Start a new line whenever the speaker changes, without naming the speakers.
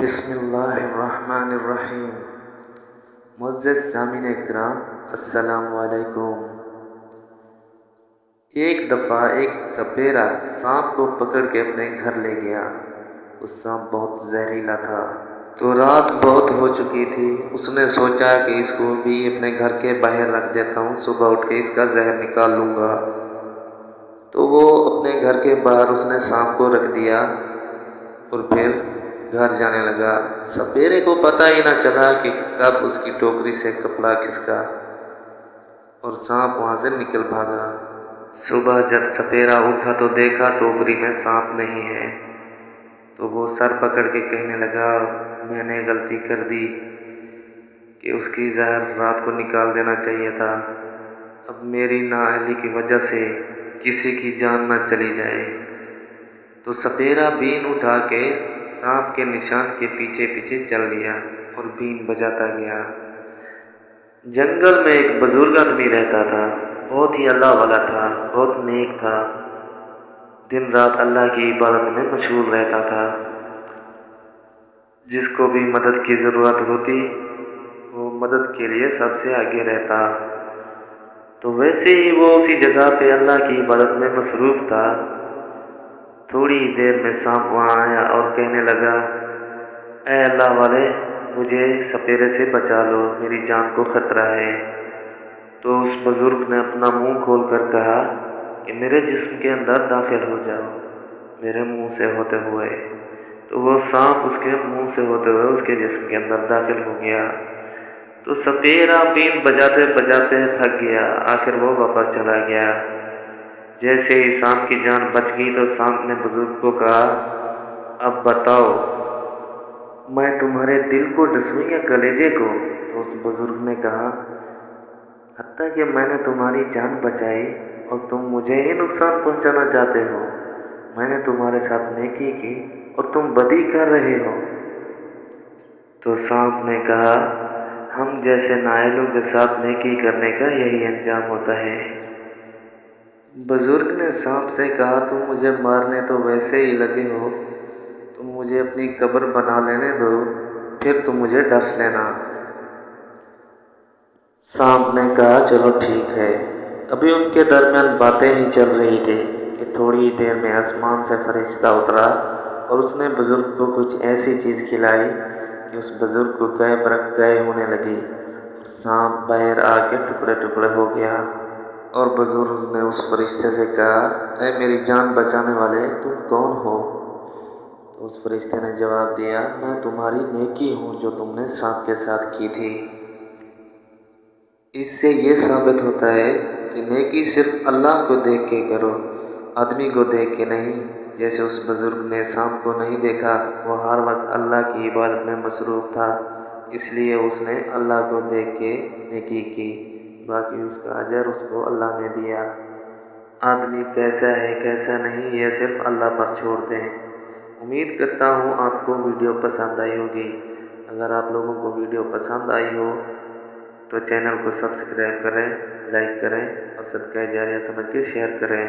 बिस्मिल्लाहिर्रहमानिर्रहीम। मुअज़्ज़ज़ सामीन इकराम, अस्सलामु अलैकुम। एक दफ़ा एक सपेरा सांप को पकड़ के अपने घर ले गया। उस सांप बहुत जहरीला था, तो रात बहुत हो चुकी थी। उसने सोचा कि इसको भी अपने घर के बाहर रख देता हूँ, सुबह उठ के इसका जहर निकाल लूँगा। तो वो अपने घर के बाहर उसने सांप को रख दिया और फिर घर जाने लगा। सपेरे को पता ही ना चला कि कब उसकी टोकरी से कपड़ा खिसका और सांप वहाँ से निकल भागा। सुबह जब सपेरा उठा तो देखा टोकरी में सांप नहीं है। तो वो सर पकड़ के कहने लगा, मैंने गलती कर दी कि उसकी जहर रात को निकाल देना चाहिए था। अब मेरी नाअहली की वजह से किसी की जान ना चली जाए। तो सपेरा बीन उठा के सांप के निशान के पीछे पीछे चल दिया और बीन बजाता गया। जंगल में एक बुजुर्ग आदमी रहता था, बहुत ही अल्लाह वाला था, बहुत नेक था। दिन रात अल्लाह की इबादत में मशगूल रहता था। जिसको भी मदद की ज़रूरत होती वो मदद के लिए सबसे आगे रहता। तो वैसे ही वो उसी जगह पे अल्लाह की इबादत में मसरूफ़ था। थोड़ी ही देर में सांप वहाँ आया और कहने लगा, ऐ अल्लाह वाले, मुझे सपेरे से बचा लो, मेरी जान को ख़तरा है। तो उस बुज़ुर्ग ने अपना मुंह खोल कर कहा कि मेरे जिस्म के अंदर दाखिल हो जाओ, मेरे मुंह से होते हुए। तो वो सांप उसके मुंह से होते हुए उसके जिस्म के अंदर दाखिल हो गया। तो सपेरा बीन बजाते बजाते थक गया, आखिर वो वापस चला गया। जैसे ही सांप की जान बच गई तो सांप ने बुजुर्ग को कहा, अब बताओ, मैं तुम्हारे दिल को डसूं या कलेजे को? तो उस बुजुर्ग ने कहा, हत्ता कि मैंने तुम्हारी जान बचाई और तुम मुझे ही नुकसान पहुंचाना चाहते हो। मैंने तुम्हारे साथ नेकी की और तुम बदी कर रहे हो। तो सांप ने कहा, हम जैसे नाइलों के साथ नेकी करने का यही अंजाम होता है। बुजुर्ग ने सांप से कहा, तुम मुझे मारने तो वैसे ही लगे हो, तुम मुझे अपनी कब्र बना लेने दो, फिर तुम मुझे डस लेना। सांप ने कहा, चलो ठीक है। अभी उनके दरमियान बातें ही चल रही थी कि थोड़ी देर में आसमान से फरिश्ता उतरा और उसने बुजुर्ग को कुछ ऐसी चीज़ खिलाई कि उस बुजुर्ग को कई बरक कई होने लगी और सांप बाहर आके टुकड़े टुकड़े हो गया। और बुजुर्ग ने उस फरिश्ते से कहा, ऐ मेरी जान बचाने वाले, तुम कौन हो? तो उस फरिश्ते ने जवाब दिया, मैं तुम्हारी नेकी हूँ जो तुमने सांप के साथ की थी। इससे ये साबित होता है कि नेकी सिर्फ अल्लाह को देख के करो, आदमी को देख के नहीं। जैसे उस बुजुर्ग ने सांप को नहीं देखा, वो हर वक्त अल्लाह की इबादत में मसरूफ़ था, इसलिए उसने अल्लाह को देख के नेकी की। बाकी उसका अजर उसको अल्लाह ने दिया। आदमी कैसा है कैसा नहीं ये सिर्फ अल्लाह पर छोड़ दें। उम्मीद करता हूँ आपको वीडियो पसंद आई होगी। अगर आप लोगों को वीडियो पसंद आई हो तो चैनल को सब्सक्राइब करें, लाइक करें और सदका जारिया समझ के शेयर करें।